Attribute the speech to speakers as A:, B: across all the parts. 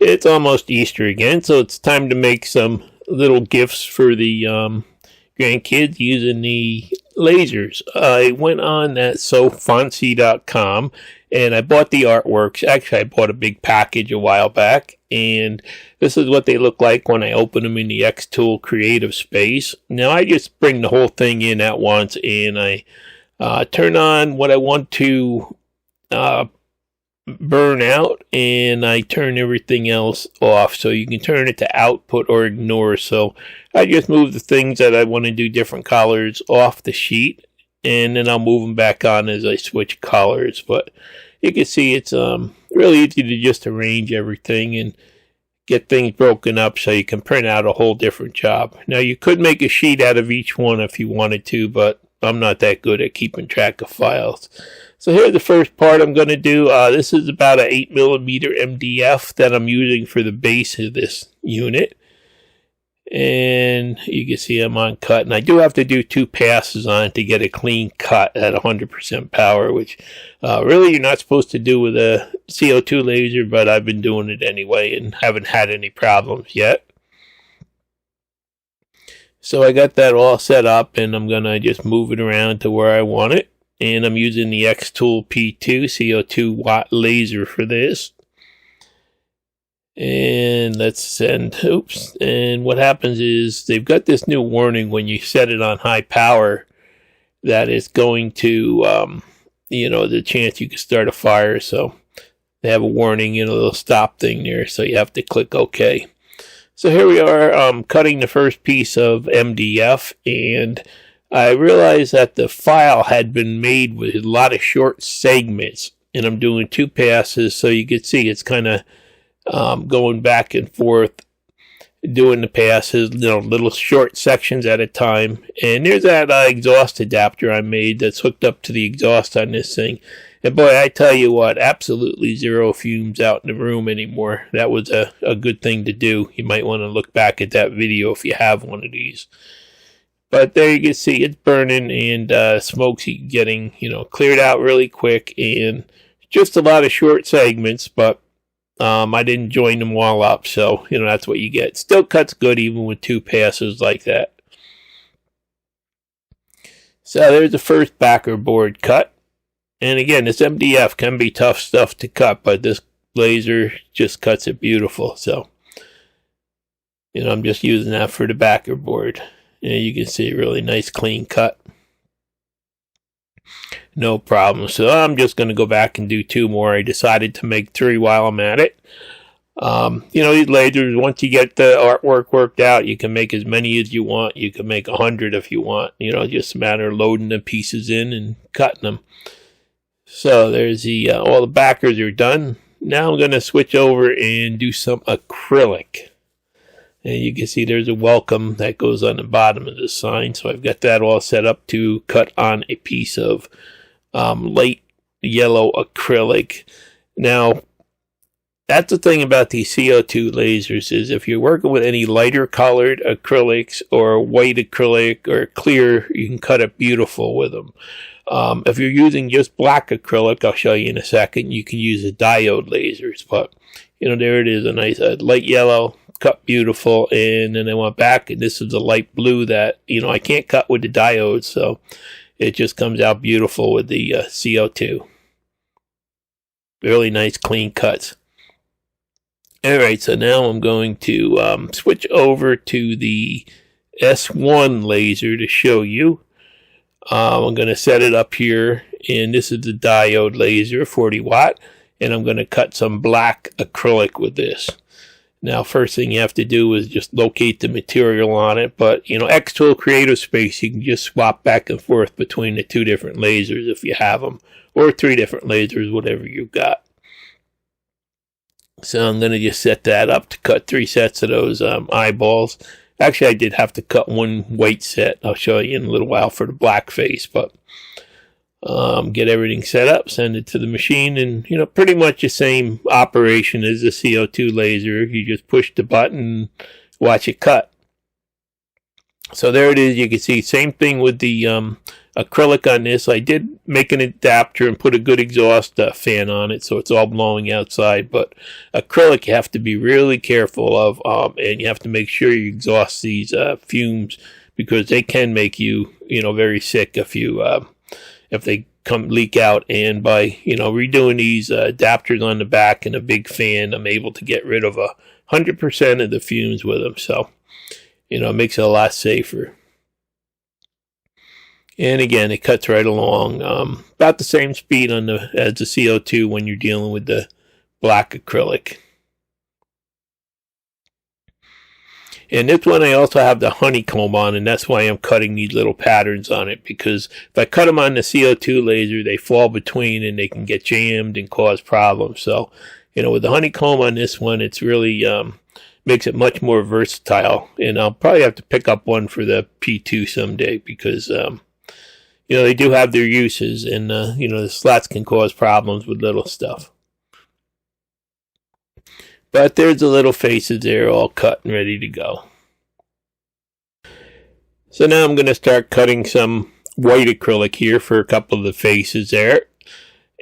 A: It's almost Easter again, so it's time to make some little gifts for the grandkids using the lasers. I went on that sofancy.com and I bought the artworks. Actually, I bought a big package a while back, and this is what they look like when I open them in the Xtool creative space. Now, I just bring the whole thing in at once, and I turn on what I want to burn out, and I turn everything else off, so you can turn it to output or ignore. So I just move the things that I want to do different colors off the sheet, and then I'll move them back on as I switch colors. But you can see it's really easy to just arrange everything and get things broken up so you can print out a whole different job. Now, you could make a sheet out of each one if you wanted to, but I'm not that good at keeping track of files. So here's the first part I'm going to do. This is about an 8mm MDF that I'm using for the base of this unit. And you can see I'm on cut. And I do have to do 2 passes on it to get a clean cut at 100% power, which really you're not supposed to do with a CO2 laser, but I've been doing it anyway and haven't had any problems yet. So I got that all set up, and I'm going to just move it around to where I want it. And I'm using the Xtool P2 CO2 watt laser for this. And let's send, oops. And what happens is they've got this new warning when you set it on high power that it's going to, the chance you could start a fire. So they have a warning and a little stop thing there. So you have to click OK. So here we are cutting the first piece of MDF, and I realized that the file had been made with a lot of short segments, and I'm doing 2 passes, so you can see it's kind of going back and forth, doing the passes, little short sections at a time. And there's that exhaust adapter I made that's hooked up to the exhaust on this thing. And boy, I tell you what, absolutely 0 fumes out in the room anymore. That was a good thing to do. You might want to look back at that video if you have one of these. But there you can see it's burning, and smoke's getting, cleared out really quick, and just a lot of short segments, but I didn't join them all up, so, that's what you get. Still cuts good even with 2 passes like that. So there's the first backer board cut. And again, this MDF can be tough stuff to cut, but this laser just cuts it beautiful. So, I'm just using that for the backer board. And you can see a really nice clean cut. No problem. So I'm just going to go back and do 2 more. I decided to make 3 while I'm at it. These lasers, once you get the artwork worked out, you can make as many as you want. You can make 100 if you want. Just a matter of loading the pieces in and cutting them. So there's all the backers are done. Now I'm going to switch over and do some acrylic. And you can see there's a welcome that goes on the bottom of the sign. So I've got that all set up to cut on a piece of light yellow acrylic. Now, that's the thing about these CO2 lasers is if you're working with any lighter colored acrylics or white acrylic or clear, you can cut it beautiful with them. If you're using just black acrylic, I'll show you in a second, you can use the diode lasers. But, there it is, a nice light yellow, cut beautiful. And then I went back, and this is a light blue that, I can't cut with the diode, so it just comes out beautiful with the CO2. Really nice, clean cuts. Alright, so now I'm going to switch over to the S1 laser to show you. I'm going to set it up here, and this is the diode laser, 40 watt, and I'm going to cut some black acrylic with this. Now, first thing you have to do is just locate the material on it, but, Xtool Creative Space, you can just swap back and forth between the 2 different lasers if you have them, or 3 different lasers, whatever you've got. So I'm going to just set that up to cut 3 sets of those eyeballs. Actually, I did have to cut 1 white set. I'll show you in a little while for the black face, but get everything set up, send it to the machine, and, pretty much the same operation as the CO2 laser. You just push the button and watch it cut. So there it is. You can see same thing with the acrylic on this. I did make an adapter and put a good exhaust fan on it, so it's all blowing outside. But acrylic you have to be really careful of, and you have to make sure you exhaust these fumes, because they can make you, very sick if they come leak out. And by redoing these adapters on the back and a big fan, I'm able to get rid of 100% of the fumes with them. So it makes it a lot safer. And again, it cuts right along, about the same speed as the CO2 when you're dealing with the black acrylic. And this one I also have the honeycomb on, and that's why I'm cutting these little patterns on it, because if I cut them on the CO2 laser, they fall between and they can get jammed and cause problems. So, with the honeycomb on this one, it's really makes it much more versatile. And I'll probably have to pick up one for the P2 someday, because they do have their uses, and the slots can cause problems with little stuff. But there's the little faces there, all cut and ready to go. So now I'm going to start cutting some white acrylic here for a couple of the faces there.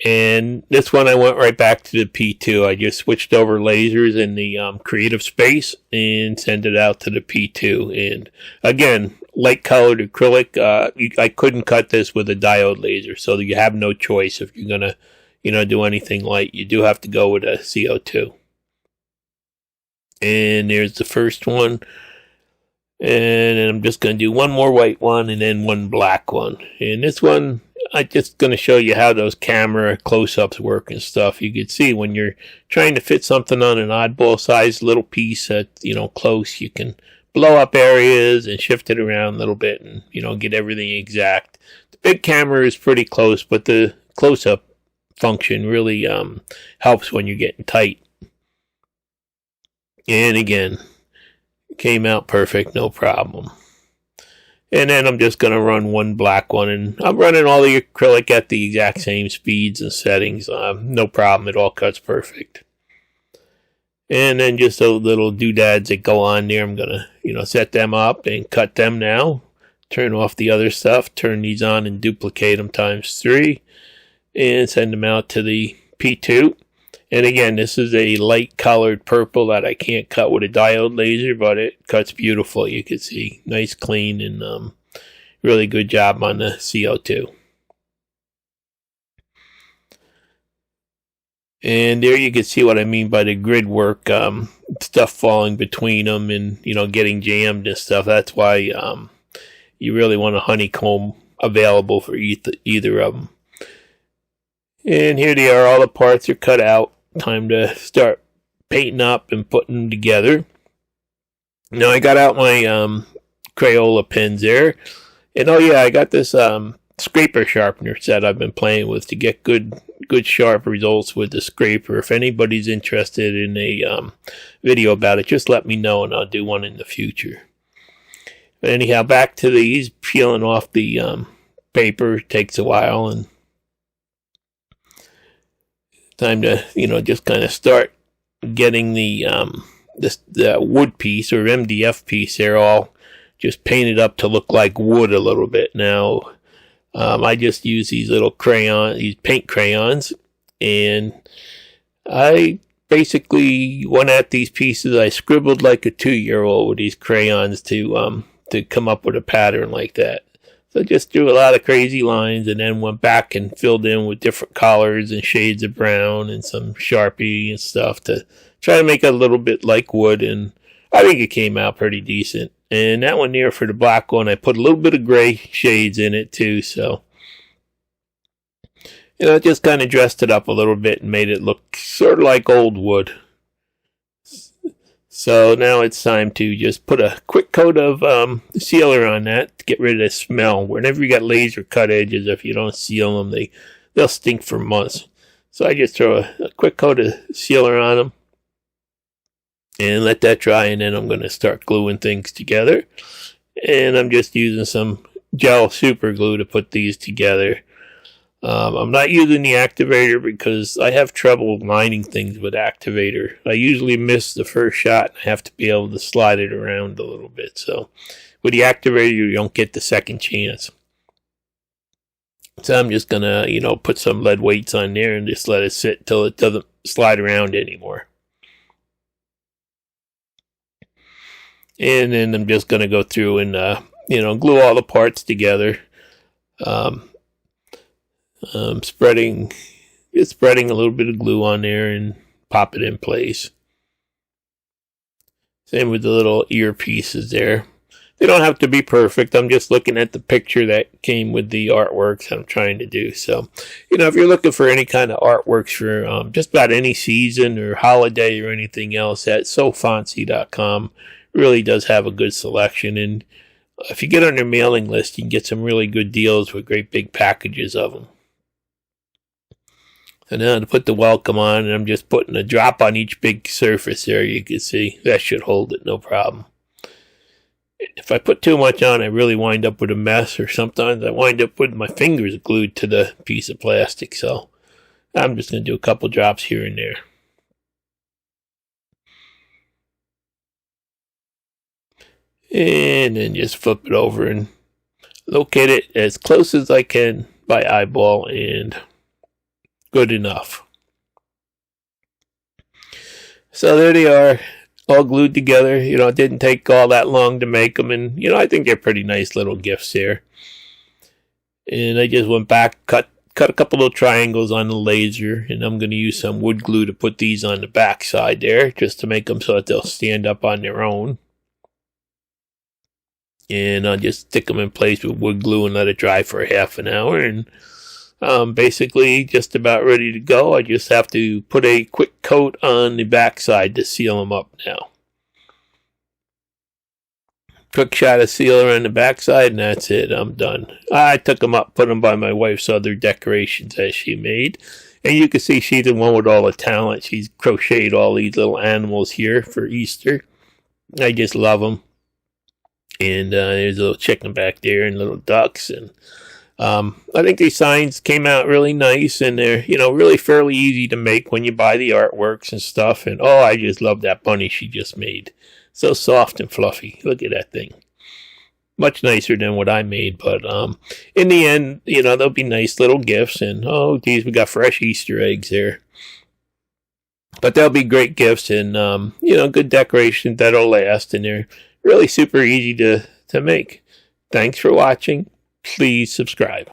A: And this one I went right back to the P2. I just switched over lasers in the creative space and sent it out to the P2. And again, light colored acrylic, I couldn't cut this with a diode laser, so you have no choice if you're going to do anything light. You do have to go with a CO2. And there's the first one. And then I'm just going to do one more white one and then one black one. And this one, I'm just going to show you how those camera close-ups work and stuff. You can see when you're trying to fit something on an oddball sized little piece at, close, you can blow up areas and shift it around a little bit and, get everything exact. The big camera is pretty close, but the close-up function really helps when you're getting tight. And again, came out perfect, no problem. And then I'm just going to run one black one, and I'm running all the acrylic at the exact same speeds and settings. No problem, it all cuts perfect. And then just those little doodads that go on there, I'm going to, set them up and cut them now. Turn off the other stuff, turn these on and duplicate them ×3, and send them out to the P2. And again, this is a light colored purple that I can't cut with a diode laser, but it cuts beautiful. You can see nice, clean, and really good job on the CO2. And there you can see what I mean by the grid work, stuff falling between them and, getting jammed and stuff. That's why you really want a honeycomb available for either of them. And here they are, all the parts are cut out. Time to start painting up and putting them together. Now I got out my Crayola pens there. And oh yeah, I got this scraper sharpener set I've been playing with to get good sharp results with the scraper. If anybody's interested in a video about it, just let me know and I'll do one in the future. But anyhow, back to these, peeling off the paper takes a while, and time to, just kind of start getting the wood piece or MDF piece there all just painted up to look like wood a little bit. Now, I just use these little these paint crayons, and I basically went at these pieces. I scribbled like a 2-year-old with these crayons to come up with a pattern like that. So just drew a lot of crazy lines and then went back and filled in with different colors and shades of brown and some Sharpie and stuff to try to make it a little bit like wood. And I think it came out pretty decent. And that one there for the black one, I put a little bit of gray shades in it too. So, just kind of dressed it up a little bit and made it look sort of like old wood. So now it's time to just put a quick coat of sealer on that to get rid of the smell. Whenever you got laser cut edges, if you don't seal them, they'll stink for months. So I just throw a quick coat of sealer on them and let that dry, and then I'm going to start gluing things together. And I'm just using some gel super glue to put these together. I'm not using the activator because I have trouble lining things with activator. I usually miss the first shot and I have to be able to slide it around a little bit. So with the activator, you don't get the second chance. So I'm just gonna, put some lead weights on there and just let it sit till it doesn't slide around anymore. And then I'm just gonna go through and, glue all the parts together. Spreading a little bit of glue on there and pop it in place. Same with the little earpieces there. They don't have to be perfect. I'm just looking at the picture that came with the artworks I'm trying to do. So, if you're looking for any kind of artworks for just about any season or holiday or anything else, at sofancy.com really does have a good selection. And if you get on their mailing list, you can get some really good deals with great big packages of them. And now to put the welcome on, and I'm just putting a drop on each big surface there. You can see that should hold it, no problem. If I put too much on, I really wind up with a mess, or sometimes I wind up with my fingers glued to the piece of plastic. So I'm just going to do a couple drops here and there. And then just flip it over and locate it as close as I can by eyeball, and good enough. So there they are, all glued together. It didn't take all that long to make them, and I think they're pretty nice little gifts here. And I just went back, cut a couple of triangles on the laser, and I'm going to use some wood glue to put these on the back side there, just to make them so that they'll stand up on their own. And I'll just stick them in place with wood glue and let it dry for half an hour, and basically just about ready to go. I just have to put a quick coat on the back side to seal them up now. Quick shot of sealer on the back side, and that's it. I'm done. I took them up, put them by my wife's other decorations that she made. And you can see she's the one with all the talent. She's crocheted all these little animals here for Easter. I just love them. And there's a little chicken back there and little ducks. And I think these signs came out really nice, and they're, really fairly easy to make when you buy the artworks and stuff. And I just love that bunny she just made. So soft and fluffy. Look at that thing. Much nicer than what I made, but in the end, they'll be nice little gifts. And geez, we got fresh Easter eggs there. But they'll be great gifts, and good decorations that'll last, and they're really super easy to make. Thanks for watching. Please subscribe.